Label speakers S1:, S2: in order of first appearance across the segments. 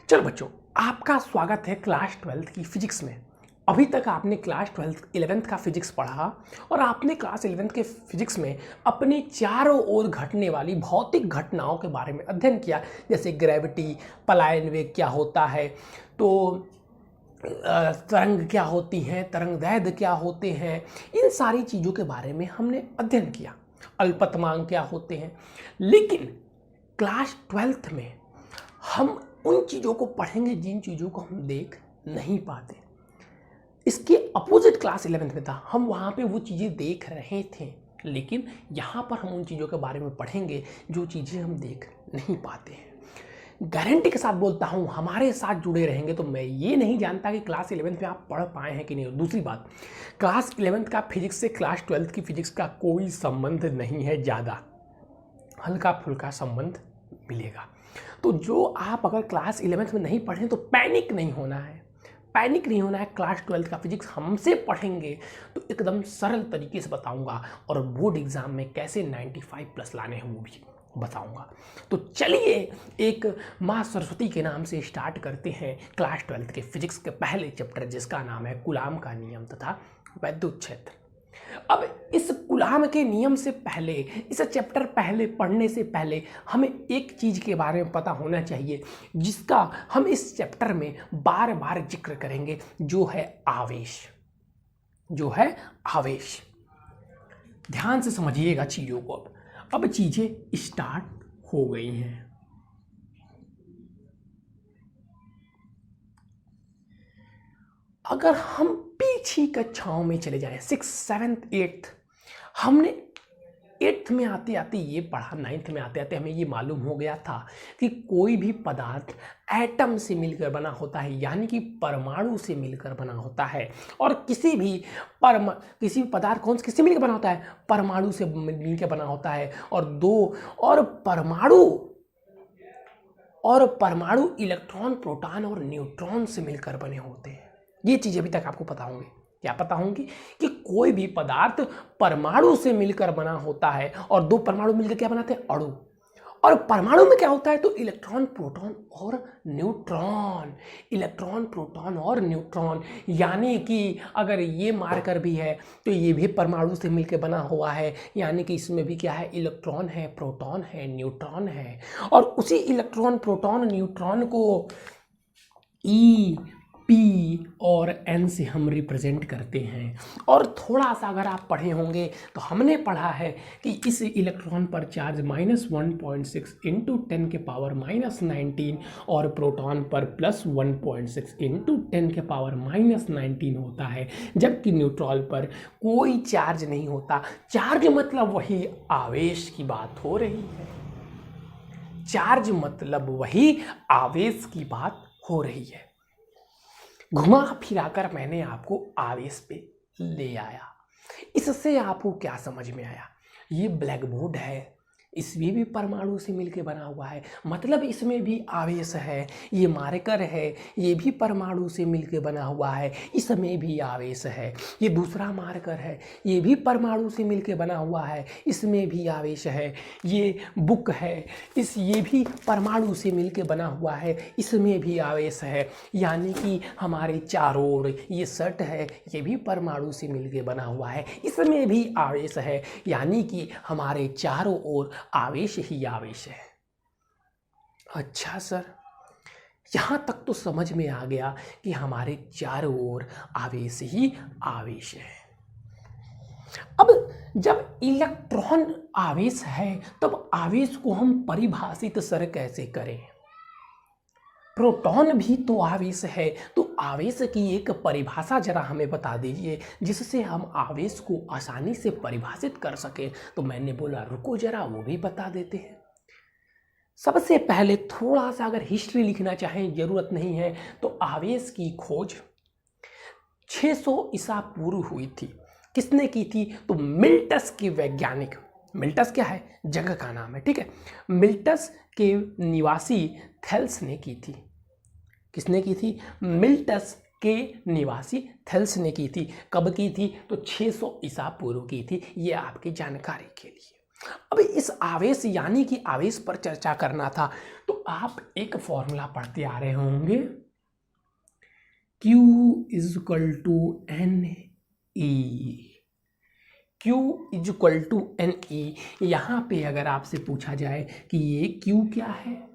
S1: चलो बच्चों, आपका स्वागत है क्लास 12th की फिजिक्स में। अभी तक आपने क्लास 12th 11th का फिजिक्स पढ़ा और आपने क्लास 11th के फिजिक्स में अपने चारों ओर घटने वाली भौतिक घटनाओं के बारे में अध्ययन किया, जैसे ग्रेविटी, पलायन वेग क्या होता है, तो तरंग क्या होती हैं, तरंगदैर्घ्य क्या होते हैं, इन सारी चीज़ों के बारे में हमने अध्ययन किया। अल्पतमांक क्या होते हैं। लेकिन क्लास 12th में हम उन चीज़ों को पढ़ेंगे जिन चीज़ों को हम देख नहीं पाते। इसके अपोजिट क्लास 11th में था, हम वहाँ पे वो चीज़ें देख रहे थे, लेकिन यहाँ पर हम उन चीज़ों के बारे में पढ़ेंगे जो चीज़ें हम देख नहीं पाते हैं। गारंटी के साथ बोलता हूँ, हमारे साथ जुड़े रहेंगे तो मैं ये नहीं जानता कि क्लास 11th में आप पढ़ पाए हैं कि नहीं। और दूसरी बात, क्लास 11th का फिजिक्स से क्लास 12th की फिजिक्स का कोई संबंध नहीं है, ज़्यादा हल्का फुल्का संबंध मिलेगा। तो जो आप अगर क्लास 11th में नहीं पढ़ें तो पैनिक नहीं होना है, पैनिक नहीं होना है। क्लास 12th का फिजिक्स हमसे पढ़ेंगे तो एकदम सरल तरीके से बताऊंगा और बोर्ड एग्जाम में कैसे 95+ लाने हैं वो भी बताऊंगा। तो चलिए एक माँ सरस्वती के नाम से स्टार्ट करते हैं क्लास 12th के फिजिक्स के पहले चैप्टर, जिसका नाम है कूलाम का नियम तथा वैद्युत क्षेत्र। अब इस कूलाम के नियम से पहले, इस चैप्टर पहले पढ़ने से पहले हमें एक चीज़ के बारे में पता होना चाहिए जिसका हम इस चैप्टर में बार बार जिक्र करेंगे, जो है आवेश। जो है आवेश। ध्यान से समझिएगा चीज़ों को। अब चीज़ें स्टार्ट हो गई हैं। अगर हम पीछे कक्षाओं में चले जाएं, 6th 7th 8th, हमने 8th में आते आते ये पढ़ा, 9th में आते आते हमें ये मालूम हो गया था कि कोई भी पदार्थ एटम से मिलकर बना होता है, यानी कि परमाणु से मिलकर बना होता है। और किसी भी पदार्थ कौन से किससे मिलकर बना होता है? परमाणु से मिलकर बना होता है। और परमाणु इलेक्ट्रॉन, प्रोटॉन और न्यूट्रॉन से मिलकर बने होते हैं। ये चीज़ अभी तक आपको पता होंगी। क्या पता होंगी? कि कोई भी पदार्थ परमाणु से मिलकर बना होता है और दो परमाणु मिलकर क्या बनाते हैं? अणु। और परमाणु में क्या होता है? तो इलेक्ट्रॉन, प्रोटॉन और न्यूट्रॉन। इलेक्ट्रॉन, प्रोटॉन और न्यूट्रॉन, यानी कि अगर ये मार्कर भी है तो ये भी परमाणु से मिलकर बना हुआ है, यानी कि इसमें भी क्या है? इलेक्ट्रॉन है, प्रोटॉन है, न्यूट्रॉन है। और उसी इलेक्ट्रॉन, प्रोटॉन, न्यूट्रॉन को ई, पी और एन से हम रिप्रेजेंट करते हैं। और थोड़ा सा अगर आप पढ़े होंगे तो हमने पढ़ा है कि इस इलेक्ट्रॉन पर चार्ज -1.6 इंटू 10 के पावर -19 और प्रोटॉन पर +1.6 इंटू 10 के पावर -19 होता है, जबकि न्यूट्रॉन पर कोई चार्ज नहीं होता। चार्ज मतलब वही आवेश की बात हो रही है। चार्ज मतलब वही आवेश की बात हो रही है। घुमा फिराकर मैंने आपको आवेश पे ले आया। इससे आपको क्या समझ में आया? ये ब्लैक बोर्ड है, इसमें भी परमाणु से मिलकर बना हुआ है, मतलब इसमें भी आवेश है। ये मार्कर है, ये भी परमाणु से मिलकर बना हुआ है, इसमें भी आवेश है। ये दूसरा मार्कर है, ये भी परमाणु से मिलकर बना हुआ है, इसमें भी आवेश है। ये बुक है, ये भी परमाणु से मिलकर बना हुआ है, इसमें भी आवेश है। यानी कि हमारे चारों ओर ये शर्ट है, ये भी परमाणु से मिलकर बना हुआ है, इसमें भी आवेश है। यानी कि हमारे चारों ओर आवेश ही आवेश है। अच्छा सर, यहां तक तो समझ में आ गया कि हमारे चारों ओर आवेश ही आवेश है। अब जब इलेक्ट्रॉन आवेश है तब आवेश को हम परिभाषित सर कैसे करें? प्रोटॉन भी तो आवेश है, तो आवेश की एक परिभाषा जरा हमें बता दीजिए जिससे हम आवेश को आसानी से परिभाषित कर सकें। तो मैंने बोला रुको जरा वो भी बता देते हैं। सबसे पहले थोड़ा सा अगर हिस्ट्री लिखना चाहें, जरूरत नहीं है, तो आवेश की खोज 600 ईसा पूर्व हुई थी। किसने की थी? तो मिल्टस के वैज्ञानिक, मिल्टस क्या है? जगह का नाम है, ठीक है। मिल्टस के निवासी थेल्स ने की थी। किसने की थी? मिल्टस के निवासी थेल्स ने की थी। कब की थी? तो 600 ईसा पूर्व की थी। ये आपकी जानकारी के लिए। अब इस आवेश यानी कि आवेश पर चर्चा करना था, तो आप एक फॉर्मूला पढ़ते आ रहे होंगे, Q is equal to N E. Q is equal to N E. यहाँ पे अगर आपसे पूछा जाए कि ये Q क्या है,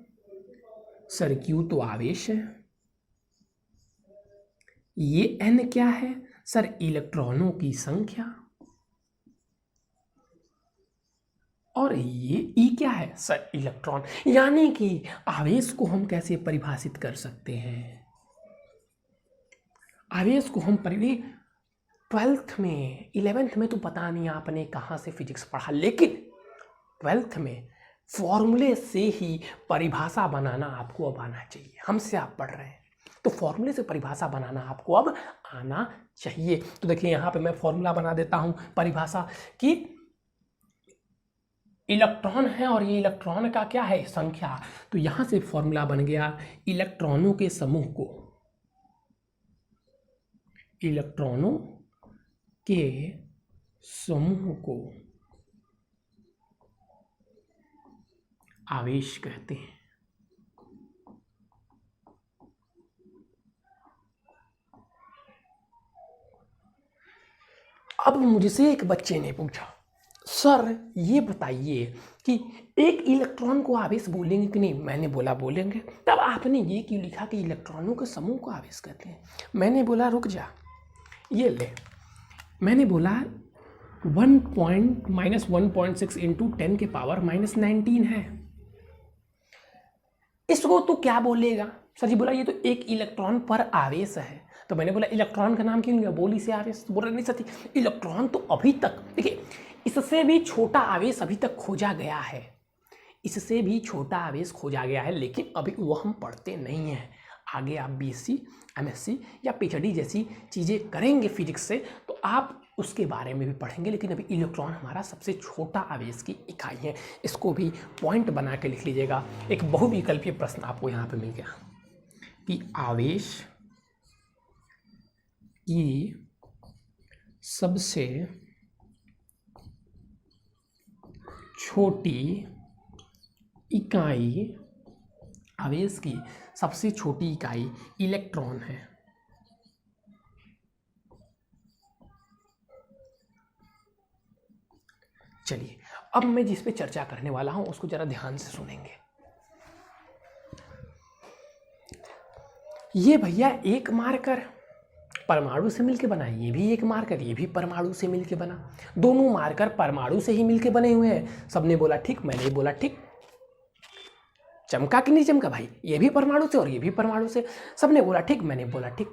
S1: सर Q तो आवेश है। ये N क्या है, सर इलेक्ट्रॉनों की संख्या। और ये E क्या है, सर इलेक्ट्रॉन। यानी कि आवेश को हम कैसे परिभाषित कर सकते हैं, आवेश को हम 12th में 11th में तो पता नहीं आपने कहाँ से फिजिक्स पढ़ा, लेकिन 12th में फॉर्मूले से ही परिभाषा बनाना आपको अब आना चाहिए। हमसे आप पढ़ रहे हैं तो फॉर्मूले से परिभाषा बनाना आपको अब आना चाहिए। तो देखिए यहाँ पे मैं फॉर्मूला बना देता हूँ परिभाषा कि इलेक्ट्रॉन है और ये इलेक्ट्रॉन का क्या है, संख्या। तो यहाँ से फॉर्मूला बन गया, इलेक्ट्रॉनों के समूह को, इलेक्ट्रॉनों के समूह को आवेश कहते हैं। अब मुझसे एक बच्चे ने पूछा, सर ये बताइए कि एक इलेक्ट्रॉन को आवेश बोलेंगे कि नहीं। मैंने बोला बोलेंगे। तब आपने ये क्यों लिखा कि इलेक्ट्रॉनों के समूह को आवेश कहते हैं। मैंने बोला रुक जा, ये ले, मैंने बोला 1.6 इंटू 10 के पावर -19 है। इसको तो क्या बोलेगा। सर जी बोला ये तो एक इलेक्ट्रॉन पर आवेश है। तो मैंने बोला इलेक्ट्रॉन का नाम क्यों लिया, बोली से आवेश। तो बोल रहा नहीं सर इलेक्ट्रॉन तो अभी तक, देखिए इससे भी छोटा आवेश अभी तक खोजा गया है, इससे भी छोटा आवेश खोजा गया है, लेकिन अभी वो हम पढ़ते नहीं हैं। आगे आप BSc, MSc या PhD जैसी चीज़ें करेंगे फिजिक्स से तो आप उसके बारे में भी पढ़ेंगे, लेकिन अभी इलेक्ट्रॉन हमारा सबसे छोटा आवेश की इकाई है। इसको भी पॉइंट बना के लिख लीजिएगा। एक बहुविकल्पीय प्रश्न आपको यहाँ पे मिल गया कि आवेश की सबसे छोटी इकाई, आवेश की सबसे छोटी इकाई इलेक्ट्रॉन है। चलिए अब मैं जिस पे चर्चा करने वाला हूं उसको जरा ध्यान से सुनेंगे। ये भैया एक मार्कर परमाणु से मिलके बना, ये भी एक मार्कर, ये भी परमाणु से मिलके बना। दोनों मार्कर परमाणु से ही मिलके बने हुए हैं। सबने बोला ठीक, मैंने बोला ठीक। चमका कि नहीं चमका भाई, ये भी परमाणु से और ये भी परमाणु से। सबने बोला ठीक, मैंने बोला ठीक।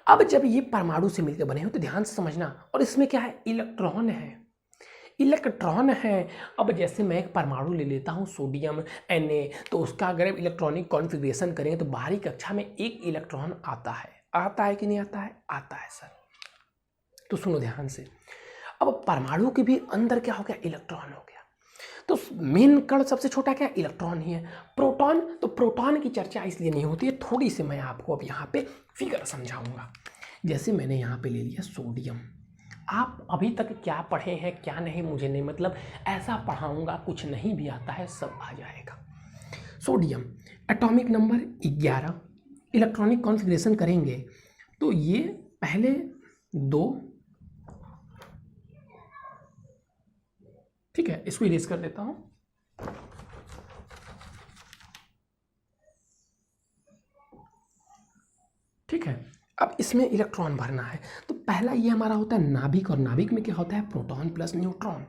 S1: अब जब ये परमाणु से मिलकर बने हो तो ध्यान से समझना, और इसमें क्या है, इलेक्ट्रॉन है, इलेक्ट्रॉन है। अब जैसे मैं एक परमाणु ले लेता हूँ सोडियम Na, तो उसका अगर इलेक्ट्रॉनिक कॉन्फ़िगरेशन करेंगे तो बाहरी कक्षा में एक इलेक्ट्रॉन आता है। आता है कि नहीं आता है, आता है सर। तो सुनो ध्यान से, अब परमाणु के भी अंदर क्या हो गया, इलेक्ट्रॉन हो गया। तो मेन कण सबसे छोटा क्या, इलेक्ट्रॉन ही है। प्रोटॉन, तो प्रोटॉन की चर्चा इसलिए नहीं होती है, थोड़ी सी मैं आपको अब यहाँ पे फिगर समझाऊंगा। जैसे मैंने यहाँ पे ले लिया सोडियम। आप अभी तक क्या पढ़े हैं क्या नहीं मुझे नहीं मतलब, ऐसा पढ़ाऊंगा कुछ नहीं भी आता है सब आ जाएगा। Sodium atomic number 11, electronic configuration करेंगे तो ये पहले 2, ठीक है, इसको इरेज कर देता हूं। ठीक है, अब इसमें इलेक्ट्रॉन भरना है तो पहला ये हमारा होता है नाभिक, और नाभिक में क्या होता है, proton plus neutron,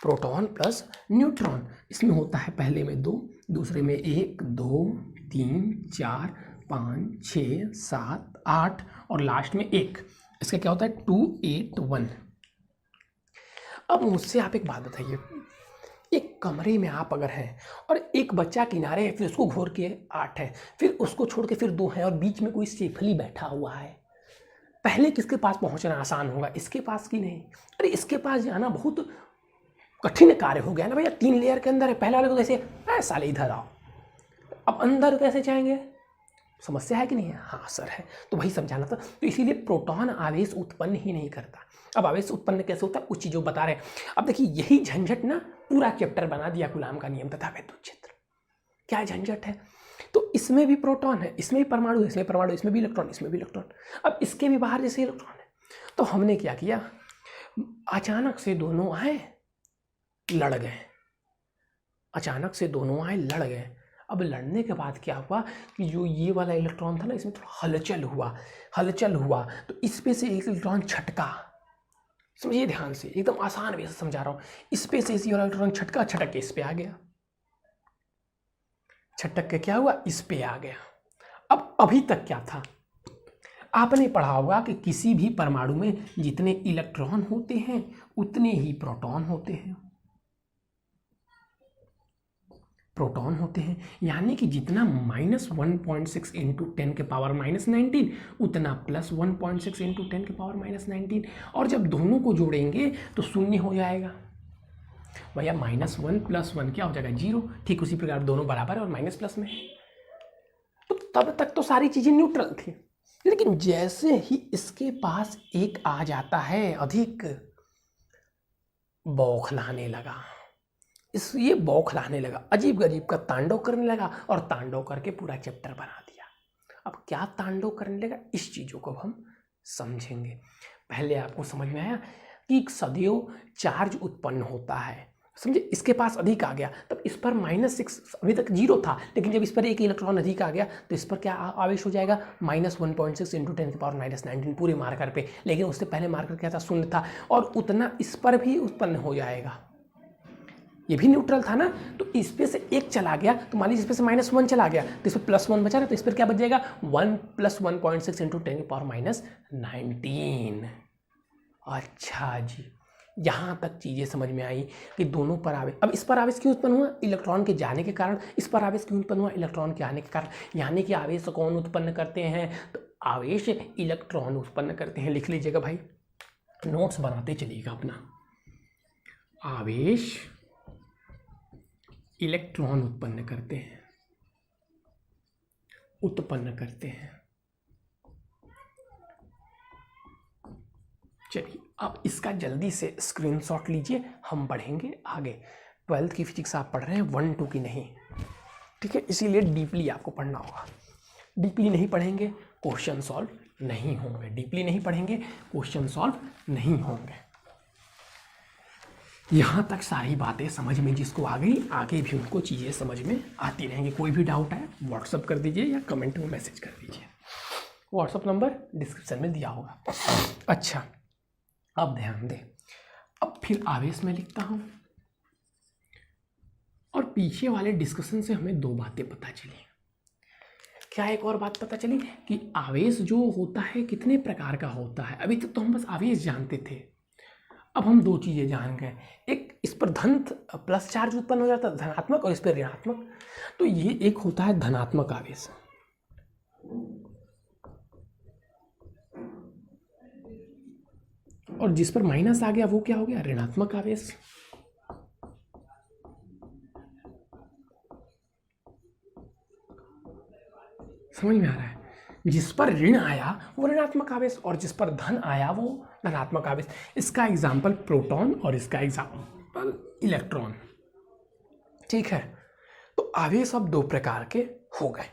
S1: proton plus neutron. इसमें होता है पहले में 2, दूसरे में 1 2 3 4 5 6 7 8 और लास्ट में 1। इसका क्या होता है 2 8 1। अब मुझसे आप एक बात बताइए, एक कमरे में आप अगर हैं और एक बच्चा किनारे है, फिर उसको घोर के 8 है, फिर उसको छोड़ के फिर 2 है, और बीच में कोई सेफली बैठा हुआ है, पहले किसके पास पहुंचना आसान होगा, इसके पास की नहीं? अरे इसके पास जाना बहुत कठिन कार्य हो गया ना भैया। 3 लेयर के अंदर है, पहला वाले को कैसे साले इधर आओ, अब अंदर कैसे जाएंगे, समस्या है कि नहीं है? हाँ सर है। तो वही समझाना था। तो इसीलिए प्रोटॉन आवेश उत्पन्न ही नहीं करता। अब आवेश उत्पन्न कैसे होता है कुछ चीज़ों बता रहे हैं। अब देखिए यही झंझट ना पूरा चैप्टर बना दिया कूलाम का नियम तथा विद्युत क्षेत्र। क्या झंझट है? तो इसमें भी प्रोटॉन है, इसमें भी परमाणु, इसमें परमाणु, इसमें भी इलेक्ट्रॉन, इसमें भी इलेक्ट्रॉन। अब इसके भी बाहर जैसे इलेक्ट्रॉन है। तो हमने क्या किया, अचानक से दोनों आए लड़ गए, अचानक से दोनों आए लड़ गए। अब लड़ने के बाद क्या हुआ कि जो ये वाला इलेक्ट्रॉन था ना इसमें थोड़ा हलचल हुआ तो इस पे से एक इलेक्ट्रॉन छटका। समझिए ध्यान से, एकदम आसान वे से समझा रहा हूँ। इस पे से इसी वाला इलेक्ट्रॉन छटका, छटक के इस पे आ गया, छटक के क्या हुआ इस पे आ गया। अब अभी तक क्या था, आपने पढ़ा होगा कि किसी भी परमाणु में जितने इलेक्ट्रॉन होते हैं उतने ही प्रोटॉन होते हैं, प्रोटॉन होते हैं। यानी कि जितना -1.6 इंटू 10 के पावर -19 उतना +1.6 इंटू 10 के पावर -19। और जब दोनों को जोड़ेंगे तो शून्य हो जाएगा भैया। -1 + 1 क्या हो जाएगा 0। ठीक उसी प्रकार दोनों बराबर है और माइनस प्लस में है। तो तब तक तो सारी चीजें न्यूट्रल थी, लेकिन जैसे ही इसके पास एक आ जाता है अधिक, बौखलाने लगा, ये बौखलाने लगा, अजीब गरीब का तांडव करने लगा और तांडव करके पूरा चैप्टर बना दिया। अब क्या तांडव करने लगा, इस चीज़ों को हम समझेंगे। पहले आपको समझ में आया कि सदैव चार्ज उत्पन्न होता है, समझे। इसके पास अधिक आ गया तब इस पर -6, अभी तक 0 था, लेकिन जब इस पर एक इलेक्ट्रॉन अधिक आ गया तो इस पर क्या आवेश हो जाएगा -1.6 इंटू 10 की पावर -19 पूरे मार्कर पे। लेकिन उससे पहले मार्कर क्या था, शून्य था, और उतना इस पर भी उत्पन्न हो जाएगा। ये भी न्यूट्रल था ना, तो इस पे से एक चला गया तो मान लीजिए इस पे से -1 चला गया तो इस पर +1 बचा ना, तो इस पर क्या बच जाएगा 1 + 1.6 इंटू 10 की पावर -19। अच्छा जी, यहाँ तक चीज़ें समझ में आई कि दोनों पर आवेश। अब इस पर आवेश क्यों उत्पन्न हुआ, इलेक्ट्रॉन के जाने के कारण। इस पर आवेश क्यों उत्पन्न हुआ, इलेक्ट्रॉन के आने के कारण। यानी कि आवेश कौन उत्पन्न करते हैं, तो आवेश इलेक्ट्रॉन उत्पन्न करते हैं। लिख लीजिएगा भाई, नोट्स बनाते चलिएगा अपना। आवेश इलेक्ट्रॉन उत्पन्न करते हैं, चलिए अब इसका जल्दी से स्क्रीनशॉट लीजिए, हम बढ़ेंगे आगे। 12th की फिजिक्स आप पढ़ रहे हैं, 1 2 की नहीं, ठीक है। इसीलिए डीपली आपको पढ़ना होगा। डीपली नहीं पढ़ेंगे क्वेश्चन सॉल्व नहीं होंगे, डीपली नहीं पढ़ेंगे क्वेश्चन सॉल्व नहीं होंगे। यहाँ तक सारी बातें समझ में जिसको आ गई, आगे भी उनको चीज़ें समझ में आती रहेंगी। कोई भी डाउट है व्हाट्सअप कर दीजिए या कमेंट में मैसेज कर दीजिए, व्हाट्सअप नंबर डिस्क्रिप्शन में दिया होगा। अच्छा, अब ध्यान दें, अब फिर आवेश में लिखता हूँ, और पीछे वाले डिस्कशन से हमें 2 बातें पता चली। क्या एक और बात पता चली कि आवेश जो होता है कितने प्रकार का होता है। अभी तक तो हम बस आवेश जानते थे, अब हम 2 चीज़ें जान गए। एक, इस पर धन प्लस चार्ज उत्पन्न हो जाता है धनात्मक, और इस पर ऋणात्मक। तो ये एक होता है धनात्मक आवेश, और जिस पर माइनस आ गया वो क्या हो गया, ऋणात्मक आवेश। समझ में आ रहा है, जिस पर ऋण आया वो ऋणात्मक आवेश, और जिस पर धन आया वो धनात्मक आवेश। इसका एग्जाम्पल प्रोटॉन और इसका एग्जाम्पल इलेक्ट्रॉन, ठीक है। तो आवेश अब 2 प्रकार के हो गए।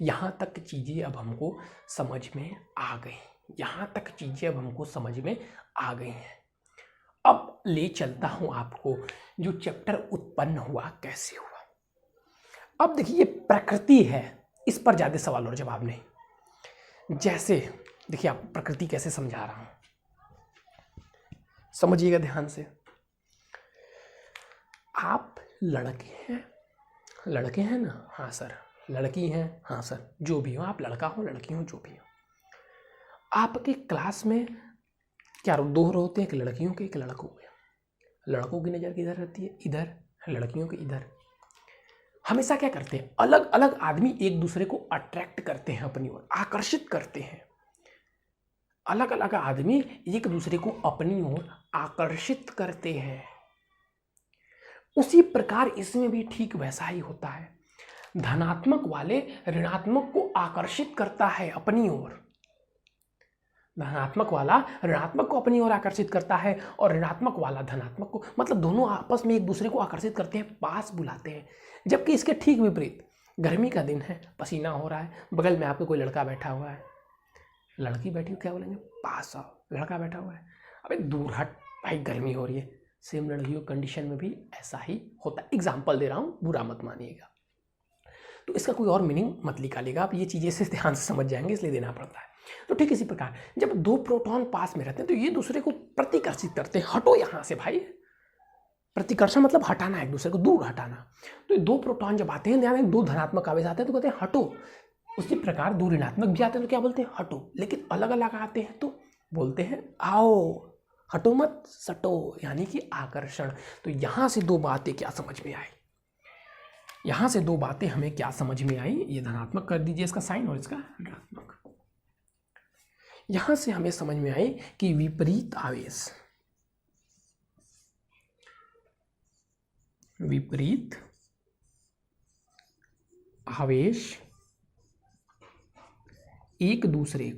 S1: यहाँ तक चीज़ें अब हमको समझ में आ गई, यहाँ तक चीज़ें अब हमको समझ में आ गई हैं। अब ले चलता हूँ आपको जो चैप्टर उत्पन्न हुआ कैसे हुआ। अब देखिए ये प्रकृति है, इस पर ज़्यादा सवाल और जवाब नहीं। जैसे देखिए आप प्रकृति कैसे समझा रहा हूँ, समझिएगा ध्यान से। आप लड़के हैं ना, हाँ सर। लड़की हैं, हाँ सर। जो भी हो आप, लड़का हो लड़की हो जो भी हो, आपके क्लास में क्या 2 रो होते हैं, एक लड़कियों के एक लड़कों के। लड़कों की नज़र किधर रहती है, इधर, लड़कियों की इधर। हमेशा क्या करते हैं, अलग अलग आदमी एक दूसरे को अट्रैक्ट करते हैं अपनी ओर, आकर्षित करते हैं। अलग अलग आदमी एक दूसरे को अपनी ओर आकर्षित करते हैं। उसी प्रकार इसमें भी ठीक वैसा ही होता है। धनात्मक वाले ऋणात्मक को आकर्षित करता है अपनी ओर। धनात्मक वाला ऋणात्मक को अपनी ओर आकर्षित करता है और ऋणात्मक वाला धनात्मक को, मतलब दोनों आपस में एक दूसरे को आकर्षित करते हैं, पास बुलाते हैं। जबकि इसके ठीक विपरीत, गर्मी का दिन है, पसीना हो रहा है, बगल में आपको कोई लड़का बैठा हुआ है, लड़की बैठी हो, क्या बोलेंगे, पास आओ। लड़का बैठा हुआ है, अबे दूर हट भाई, गर्मी हो रही है। सेम लड़कियों कंडीशन में भी ऐसा ही होता है। एग्जाम्पल दे रहा हूँ, बुरा मत मानिएगा। तो इसका कोई और मीनिंग मत निकालिएगा, आप ये चीज़ें से ध्यान से समझ जाएंगे, इसलिए देना पड़ता है। तो ठीक इसी प्रकार जब दो प्रोटॉन पास में रहते हैं तो ये दूसरे को प्रतिकर्षित करते हैं, हटो यहाँ से भाई। प्रतिकर्षण मतलब हटाना, एक दूसरे को दूर हटाना। तो ये दो प्रोटॉन जब आते हैं, ध्यान, दो धनात्मक आवेश आते हैं तो कहते हैं हटो। उसी प्रकार दो ऋणात्मक भी आते हैं तो क्या बोलते हैं, हटो। लेकिन अलग अलग आते हैं तो बोलते हैं आओ, हटो मत, सटो, यानी कि आकर्षण। तो यहाँ से दो बातें क्या समझ में आई, यहाँ से दो बातें हमें क्या समझ में आई, ये धनात्मक कर दीजिए इसका साइन और इसका ऋणात्मक। यहाँ से हमें समझ में आई कि विपरीत आवेश, विपरीत आवेश एक दूसरे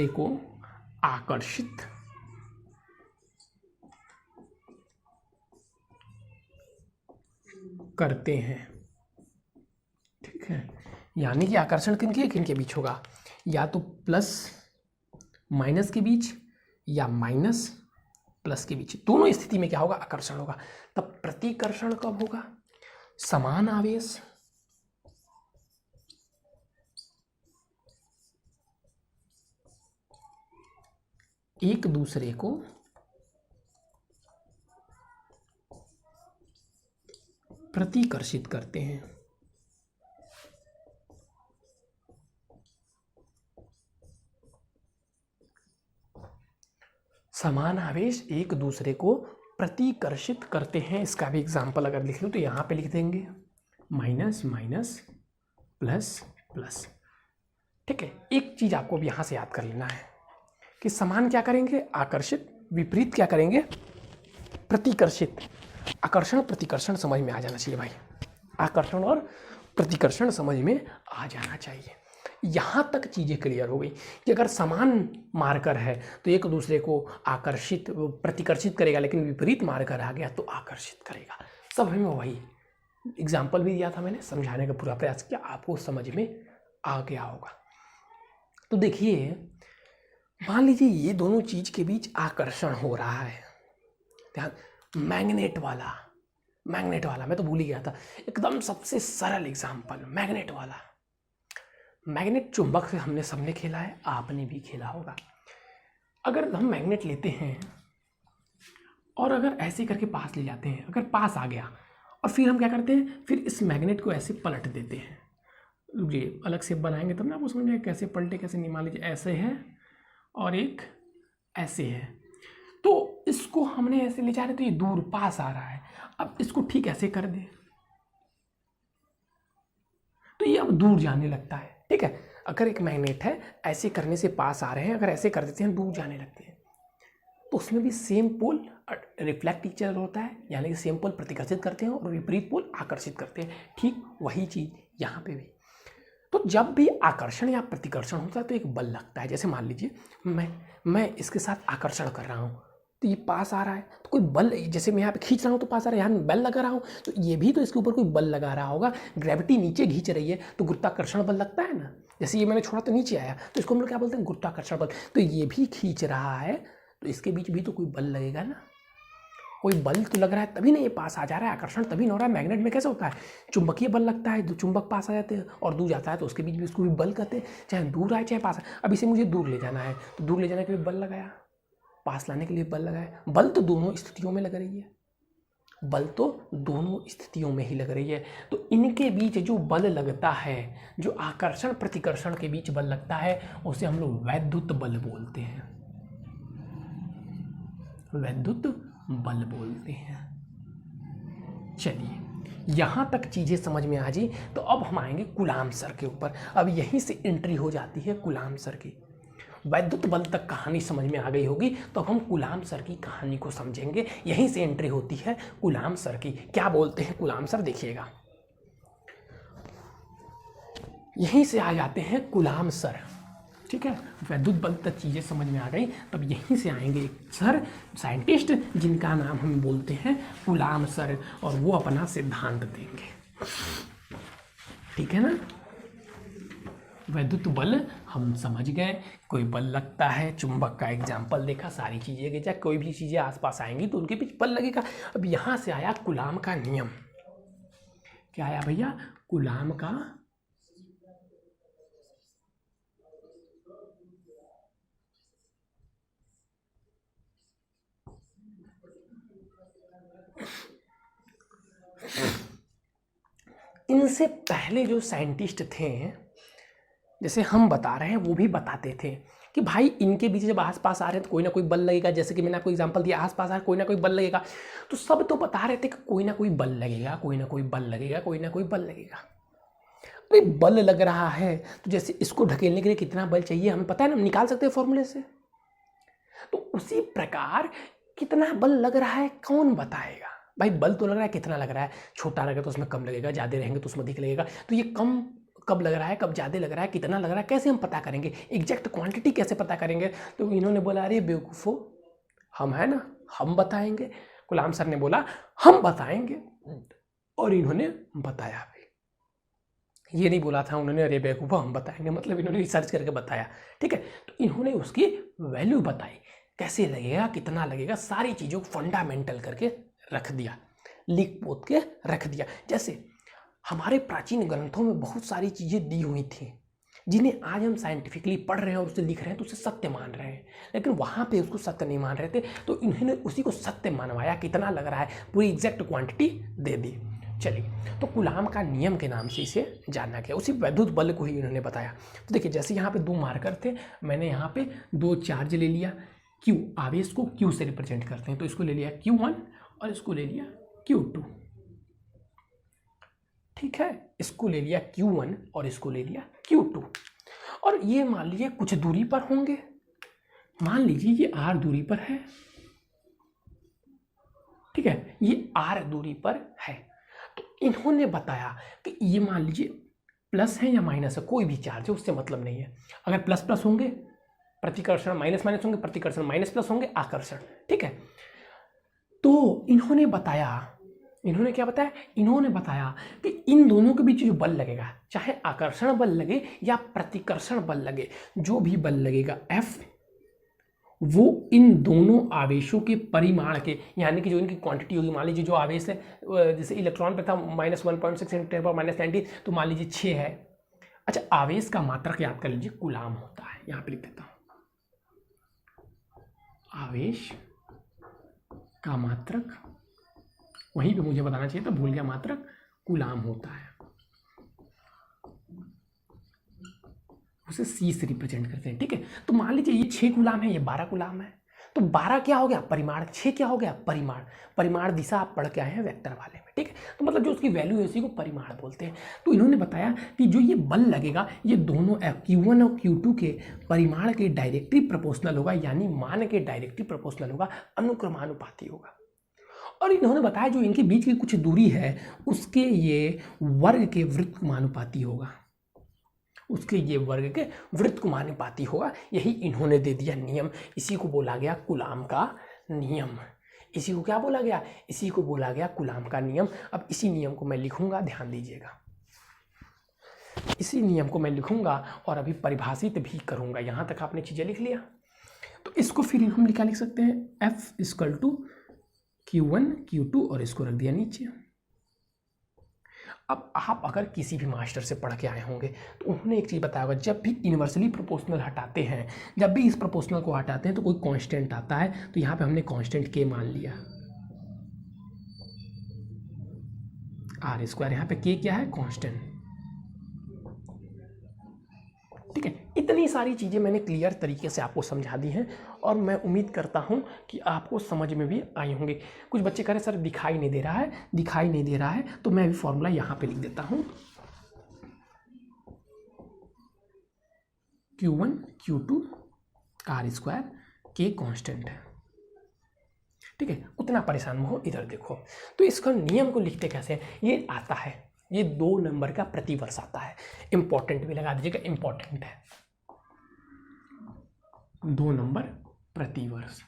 S1: को आकर्षित करते हैं। ठीक है, यानी कि आकर्षण किनके बीच होगा, या तो प्लस माइनस के बीच या माइनस प्लस के बीच। दोनों स्थिति में क्या होगा, आकर्षण होगा। तब प्रतिकर्षण कब होगा, समान आवेश एक दूसरे को प्रतिकर्षित करते हैं। समान आवेश एक दूसरे को प्रतिकर्षित करते हैं। इसका भी एग्जाम्पल अगर लिख लूं तो यहाँ पे लिख देंगे माइनस माइनस प्लस प्लस। ठीक है, एक चीज आपको भी यहाँ से याद कर लेना है कि समान क्या करेंगे, आकर्षित, विपरीत क्या करेंगे, प्रतिकर्षित। आकर्षण प्रतिकर्षण समझ में आ जाना चाहिए भाई, आकर्षण और प्रतिकर्षण समझ में आ जाना चाहिए। यहाँ तक चीज़ें क्लियर हो गई कि अगर समान मार्कर है तो एक दूसरे को आकर्षित प्रतिकर्षित करेगा, लेकिन विपरीत मार्कर आ गया तो आकर्षित करेगा। सब हमें वही एग्जाम्पल भी दिया था मैंने, समझाने का पूरा प्रयास किया, आपको समझ में आ गया होगा। तो देखिए, मान लीजिए ये दोनों चीज के बीच आकर्षण हो रहा है। ध्यान, मैग्नेट वाला मैं तो भूल ही गया था, एकदम सबसे सरल एग्जाम्पल मैग्नेट वाला। मैग्नेट चुंबक से हमने सबने खेला है, आपने भी खेला होगा। अगर हम मैग्नेट लेते हैं और अगर ऐसे करके पास ले जाते हैं, अगर पास आ गया और फिर हम क्या करते हैं, फिर इस मैग्नेट को ऐसे पलट देते हैं। ये अलग से बनाएंगे तब ना आपको समझ में कैसे पलटे कैसे नहीं। मान लीजिए ऐसे है और एक ऐसे है, तो इसको हमने ऐसे ले जा रहे तो ये दूर पास आ रहा है। अब इसको ठीक ऐसे कर दे तो ये अब दूर जाने लगता है। ठीक है, अगर एक मैग्नेट है, ऐसे करने से पास आ रहे हैं, अगर ऐसे कर देते हैं दूर जाने लगते हैं, तो उसमें भी same pole reflect each other होता है, यानी कि सेम पोल प्रतिकर्षित करते हैं और विपरीत पोल आकर्षित करते हैं। ठीक वही चीज यहाँ पे भी। तो जब भी आकर्षण या प्रतिकर्षण होता है तो एक बल लगता है। जैसे मान लीजिए मैं इसके साथ आकर्षण कर रहा हूँ तो ये पास आ रहा है, तो कोई बल, जैसे मैं यहाँ पे खींच रहा हूँ तो पास आ रहा है, यहाँ बल लगा रहा हूँ तो ये भी तो इसके ऊपर कोई बल लगा रहा होगा। ग्रेविटी नीचे खींच रही है तो गुरुत्वाकर्षण बल लगता है ना। जैसे ये मैंने छोड़ा तो नीचे आया, तो इसको हम लोग क्या बोलते हैं, गुरुत्वाकर्षण बल। तो ये भी खींच रहा है तो इसके बीच भी तो कोई बल लगेगा ना, कोई बल तो लग रहा है तभी ना ये पास आ जा रहा है। आकर्षण तभी ना हो रहा है। मैग्नेट में कैसे होता है, चुंबकीय बल लगता है, तो चुंबक पास आ जाते हैं, और दूर जाता है तो उसके बीच भी उसको भी बल कहते हैं, चाहे दूर आए चाहे पास आए। अब इसे मुझे दूर ले जाना है तो दूर ले जाने के लिए बल लगाया, पास लाने के लिए बल लगाया। बल तो दोनों स्थितियों में लग रही है, बल तो दोनों स्थितियों में ही लग रही है। तो इनके बीच जो बल लगता है, जो आकर्षण प्रतिकर्षण के बीच बल लगता है, उसे हम लोग वैद्युत बल बोलते हैं, वैद्युत बल बोलते हैं। चलिए, यहां तक चीजें समझ में आ जी। तो अब हम आएंगे कूलाम्ब सर के ऊपर। अब यहीं से एंट्री हो जाती है कूलाम्ब सर की। वैद्युत बल तक कहानी समझ में आ गई होगी, तो अब हम कूलाम सर की कहानी को समझेंगे। यहीं से एंट्री होती है कूलाम सर की। क्या बोलते हैं कूलाम सर, देखिएगा, यहीं से आ जाते हैं कूलाम सर। ठीक है, वैद्युत बल तक चीज़ें समझ में आ गई, तब यहीं से आएंगे एक सर साइंटिस्ट जिनका नाम हम बोलते हैं कूलाम सर, और वो अपना सिद्धांत देंगे। ठीक है ना, वैद्युत बल हम समझ गए, कोई बल लगता है, चुंबक का एग्जाम्पल देखा, सारी चीज़ें कि चाहे कोई भी चीज़ें आसपास आएंगी तो उनके बीच बल लगेगा। अब यहाँ से आया कूलाम का नियम। क्या आया भैया, कूलाम का इनसे पहले जो साइंटिस्ट थे, जैसे हम बता रहे हैं, वो भी बताते थे कि भाई इनके बीच जब आसपास आ रहे हैं तो कोई ना कोई बल लगेगा। जैसे कि मैंने आपको एग्जांपल दिया, आसपास आ रहा है कोई ना कोई बल लगेगा, तो सब तो बता रहे थे कि कोई ना कोई बल लगेगा, कोई ना कोई बल लगेगा, कोई ना कोई बल लगेगा। अरे बल लग रहा है तो जैसे इसको ढकेलने के लिए कितना बल चाहिए हमें पता है ना, हम निकाल सकते हैं फॉर्मूले से। तो उसी प्रकार कितना बल लग रहा है कौन बताएगा भाई, बल तो लग रहा है, कितना लग रहा है, छोटा लगेगा तो उसमें कम लगेगा, ज़्यादा रहेंगे तो उसमें अधिक लगेगा। तो ये कम कब लग रहा है, कब ज़्यादा लग रहा है, कितना लग रहा है, कैसे हम पता करेंगे, एग्जैक्ट क्वांटिटी कैसे पता करेंगे। तो इन्होंने बोला अरे बेवकूफ़ो, हम है ना, हम बताएंगे। कूलाम सर ने बोला हम बताएंगे, और इन्होंने बताया भी। ये नहीं बोला था उन्होंने अरे बेवकूफ़ो हम बताएंगे, मतलब इन्होंने रिसर्च करके बताया। ठीक है, तो इन्होंने उसकी वैल्यू बताई, कैसे लगेगा, कितना लगेगा, सारी चीज़ों को फंडामेंटल करके रख दिया, लिख पोत के रख दिया। जैसे हमारे प्राचीन ग्रंथों में बहुत सारी चीज़ें दी हुई थी जिन्हें आज हम साइंटिफिकली पढ़ रहे हैं और उसे लिख रहे हैं तो उसे सत्य मान रहे हैं, लेकिन वहाँ पे उसको सत्य नहीं मान रहे थे, तो इन्होंने उसी को सत्य मनवाया, कितना लग रहा है, पूरी एग्जैक्ट क्वांटिटी दे दी। चलिए, तो कूलाम का नियम के नाम से इसे जाना गया, उसी वैद्युत बल को ही इन्होंने बताया। तो देखिए, जैसे यहाँ पे दो मार्कर थे, मैंने यहाँ पे दो चार्ज ले लिया, Q, आवेश को Q से रिप्रेजेंट करते हैं, तो इसको ले लिया Q1 और इसको ले लिया Q2। ठीक है, इसको ले लिया Q1 और इसको ले लिया Q2, और ये मान लीजिए कुछ दूरी पर होंगे, मान लीजिए ये R दूरी पर है। ठीक है, ये R दूरी पर है, तो इन्होंने बताया कि ये मान लीजिए प्लस है या माइनस है, कोई भी चार्ज है उससे मतलब नहीं है। अगर प्लस प्लस होंगे प्रतिकर्षण, माइनस माइनस होंगे प्रतिकर्षण, माइनस प्लस होंगे आकर्षण। ठीक है, तो इन्होंने बताया, इन्होंने क्या बताया, इन्होंने बताया कि इन दोनों के बीच जो बल लगेगा, चाहे आकर्षण बल लगे या प्रतिकर्षण बल लगे, जो भी बल लगेगा F, वो इन दोनों आवेशों के परिमाण के, यानी कि जो इनकी क्वांटिटी होगी, मान लीजिए जो आवेश है, जैसे इलेक्ट्रॉन पे था -1.6 × 10⁻⁹, तो मान लीजिए 6 है। अच्छा, आवेश का मात्रक याद कर लीजिए कूलाम होता है, यहाँ पे लिख देता हूँ, आवेश का मात्रक, वहीं पे मुझे बताना चाहिए था, भूल गया, मात्रक कूलाम होता है, उसे C से रिप्रेजेंट करते हैं। ठीक है, तो मान लीजिए ये 6 कूलाम है, ये 12 कूलाम है, तो 12 क्या हो गया परिमाण, 6 क्या हो गया परिमाण। परिमाण दिशा आप पढ़ के आए हैं वेक्टर वाले में। ठीक है, तो मतलब जो उसकी वैल्यू है उसी को परिमाण बोलते हैं। तो इन्होंने बताया कि जो ये बल लगेगा, ये दोनों Q1 और Q2 के परिमाण के डायरेक्टली प्रोपोर्शनल होगा, यानी मान के डायरेक्टली प्रोपोर्शनल होगा, अनुक्रमानुपाती होगा। और इन्होंने बताया जो इनके बीच की कुछ दूरी है उसके ये वर्ग के वृत्तकुमानुपाती होगा, उसके ये वर्ग के वृत्तकुमानुपाती होगा। यही इन्होंने दे दिया नियम, इसी को बोला गया कूलाम का नियम। इसी को क्या बोला गया, इसी को बोला गया कूलाम का नियम। अब इसी नियम को मैं लिखूंगा, ध्यान दीजिएगा, इसी नियम को मैं लिखूंगा और अभी परिभाषित भी करूंगा। यहां तक आपने चीजें लिख लिया, तो इसको फिर हम क्या लिख सकते हैं, F = Q1 Q2 और इसको रख दिया नीचे। अब आप अगर किसी भी मास्टर से पढ़ के आए होंगे तो उन्होंने एक चीज़ बताया होगा, जब भी इन्वर्सली प्रोपोर्शनल हटाते हैं, जब भी इस प्रोपोर्शनल को हटाते हैं तो कोई कांस्टेंट आता है, तो यहाँ पे हमने कांस्टेंट K मान लिया, R², यहाँ पे K क्या है, कांस्टेंट। ठीक है, इतनी सारी चीज़ें मैंने क्लियर तरीके से आपको समझा दी हैं और मैं उम्मीद करता हूं कि आपको समझ में भी आई होंगे। कुछ बच्चे कह रहे सर दिखाई नहीं दे रहा है, दिखाई नहीं दे रहा है, तो मैं भी फॉर्मूला यहां पे लिख देता हूं, Q1 Q2 आर स्क्वायर के कांस्टेंट है, ठीक है। उतना परेशान हो, इधर देखो। तो इसका नियम को लिखते कैसे हैं, ये आता है, ये 2 नंबर का प्रतिवर्ष आता है। इंपॉर्टेंट भी लगा दीजिएगा, इंपॉर्टेंट है, 2 नंबर प्रतिवर्ष।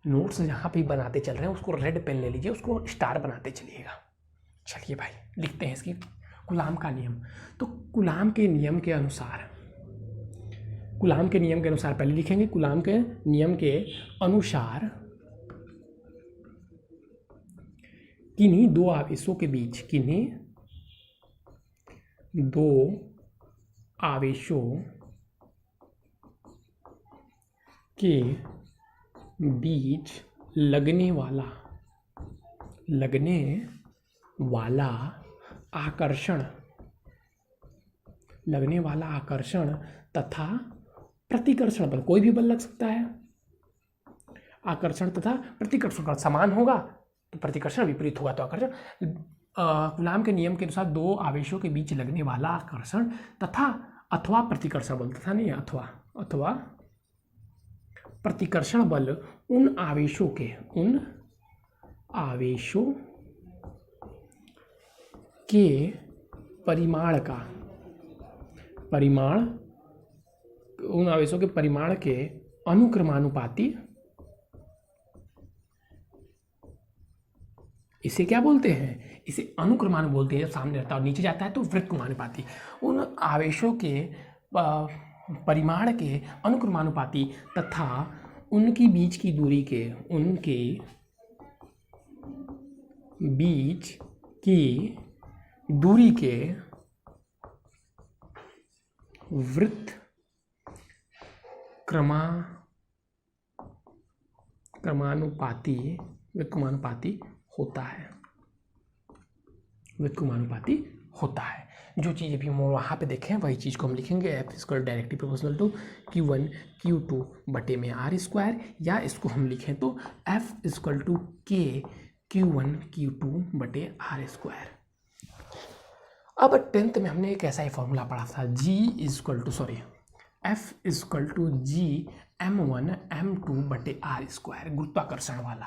S1: नोट्स जहाँ पे बनाते चल रहे हैं उसको रेड पेन ले लीजिए, उसको स्टार बनाते चलिएगा। चलिए भाई लिखते हैं इसकी कूलाम का नियम। तो कूलाम के नियम के अनुसार, कूलाम के नियम के अनुसार पहले लिखेंगे, कूलाम के नियम के अनुसार किन्हीं 2 आवेशों के बीच, किन्हीं 2 आवेशों के बीच लगने वाला आकर्षण तथा प्रतिकर्षण बल, कोई भी बल लग सकता है, आकर्षण तथा प्रतिकर्षण बल समान होगा तो प्रतिकर्षण, विपरीत होगा तो आकर्षण। कूलाम के नियम के अनुसार 2 आवेशों के बीच लगने वाला आकर्षण तथा अथवा प्रतिकर्षण बल, तथा नहीं अथवा प्रतिकर्षण बल उन आवेशों के परिमाण के अनुक्रमानुपाती, इसे क्या बोलते हैं, इसे अनुक्रमानु बोलते हैं। जब सामने रहता है और नीचे जाता है तो व्युत्क्रमानुपाती। उन आवेशों के परिमाण के अनुक्रमानुपाती तथा उनकी बीच की दूरी के, उनके बीच की दूरी के व्युत्क्रमानुपाती होता है। जो चीज़ अभी हम वहाँ पे देखें वही चीज़ को हम लिखेंगे, F square directly proportional to Q1 Q2 बटे में आर स्क्वायर, या इसको हम लिखें तो एफ इक्वल टू के Q1 Q2 बटे आर स्क्वायर। अब 10th में हमने एक ऐसा ही फॉर्मूला पढ़ा था, F equal to ji M1 M2 बटे आर स्क्वायर, गुरुत्वाकर्षण वाला।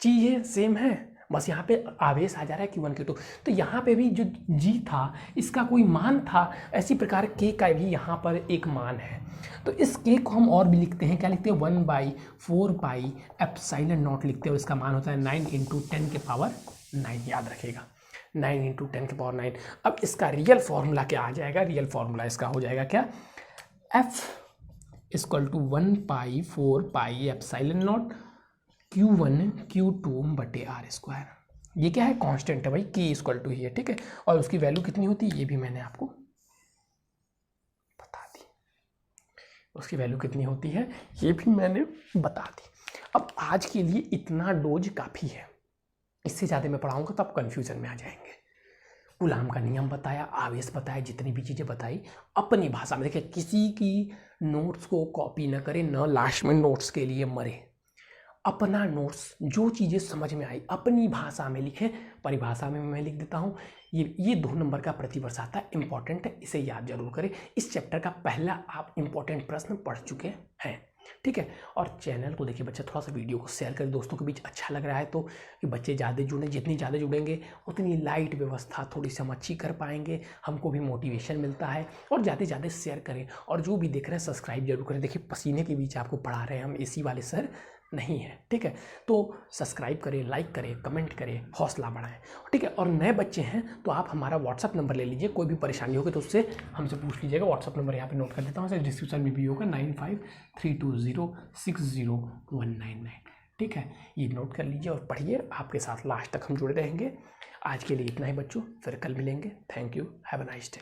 S1: चीज़ें सेम है, बस यहाँ पे आवेश आ जा रहा है Q1 Q2। तो यहाँ पे भी जो G था इसका कोई मान था, इसी प्रकार K का भी यहाँ पर एक मान है। तो इस K को हम और भी लिखते हैं, क्या लिखते हैं, 1/4 पाई एप्सिलॉन नॉट लिखते हैं। इसका मान होता है 9 × 10 के पावर 9, याद रखेगा, 9 × 10 के पावर 9। अब इसका रियल फॉर्मूला क्या आ जाएगा, रियल फॉर्मूला इसका हो जाएगा क्या, F equal to 1/4 pi epsilon naught Q1 Q2 बटे आर स्क्वायर। ये क्या है, कांस्टेंट है भाई, K इक्वल टू ही है, ठीक है। और उसकी वैल्यू कितनी होती है ये भी मैंने आपको बता दी, उसकी वैल्यू कितनी होती है ये भी मैंने बता दी। अब आज के लिए इतना डोज काफ़ी है, इससे ज़्यादा मैं पढ़ाऊँगा तो आप कन्फ्यूजन में आ जाएंगे। कूलाम का नियम बताया, आवेश बताया, जितनी भी चीज़ें बताई अपनी भाषा में। देखिए किसी की नोट्स को कॉपी न करें, न लास्ट में नोट्स के लिए मरे। अपना नोट्स जो चीज़ें समझ में आई अपनी भाषा में लिखें, परिभाषा में मैं लिख देता हूँ। ये 2 नंबर का प्रतिवर्ष आता है, इंपॉर्टेंट है, इसे याद जरूर करें। इस चैप्टर का पहला आप इंपॉर्टेंट प्रश्न पढ़ चुके हैं, ठीक है। और चैनल को देखिए बच्चा, थोड़ा सा वीडियो को शेयर करें दोस्तों के बीच, अच्छा लग रहा है तो कि बच्चे ज़्यादा जुड़ें। जितनी ज़्यादा जुड़ेंगे उतनी लाइट व्यवस्था थोड़ी सी हम अच्छी कर पाएंगे, हमको भी मोटिवेशन मिलता है। और ज़्यादा से ज़्यादा शेयर करें, और जो भी देख रहे हैं सब्सक्राइब जरूर करें। देखिए पसीने के बीच आपको पढ़ा रहे हैं हम, एसी वाले सर नहीं है, ठीक है। तो सब्सक्राइब करें, लाइक करें, कमेंट करें, हौसला बढ़ाएं, ठीक है। और नए बच्चे हैं तो आप हमारा व्हाट्सअप नंबर ले लीजिए, कोई भी परेशानी होगी तो उससे हमसे पूछ लीजिएगा। व्हाट्सअप नंबर यहाँ पे नोट कर देता हूँ, डिस्क्रिप्शन में भी होगा, 9532060199, ठीक है। ये नोट कर लीजिए और पढ़िए, आपके साथ लास्ट तक हम जुड़े रहेंगे। आज के लिए इतना ही बच्चों, फिर कल मिलेंगे। Thank you, have a nice day.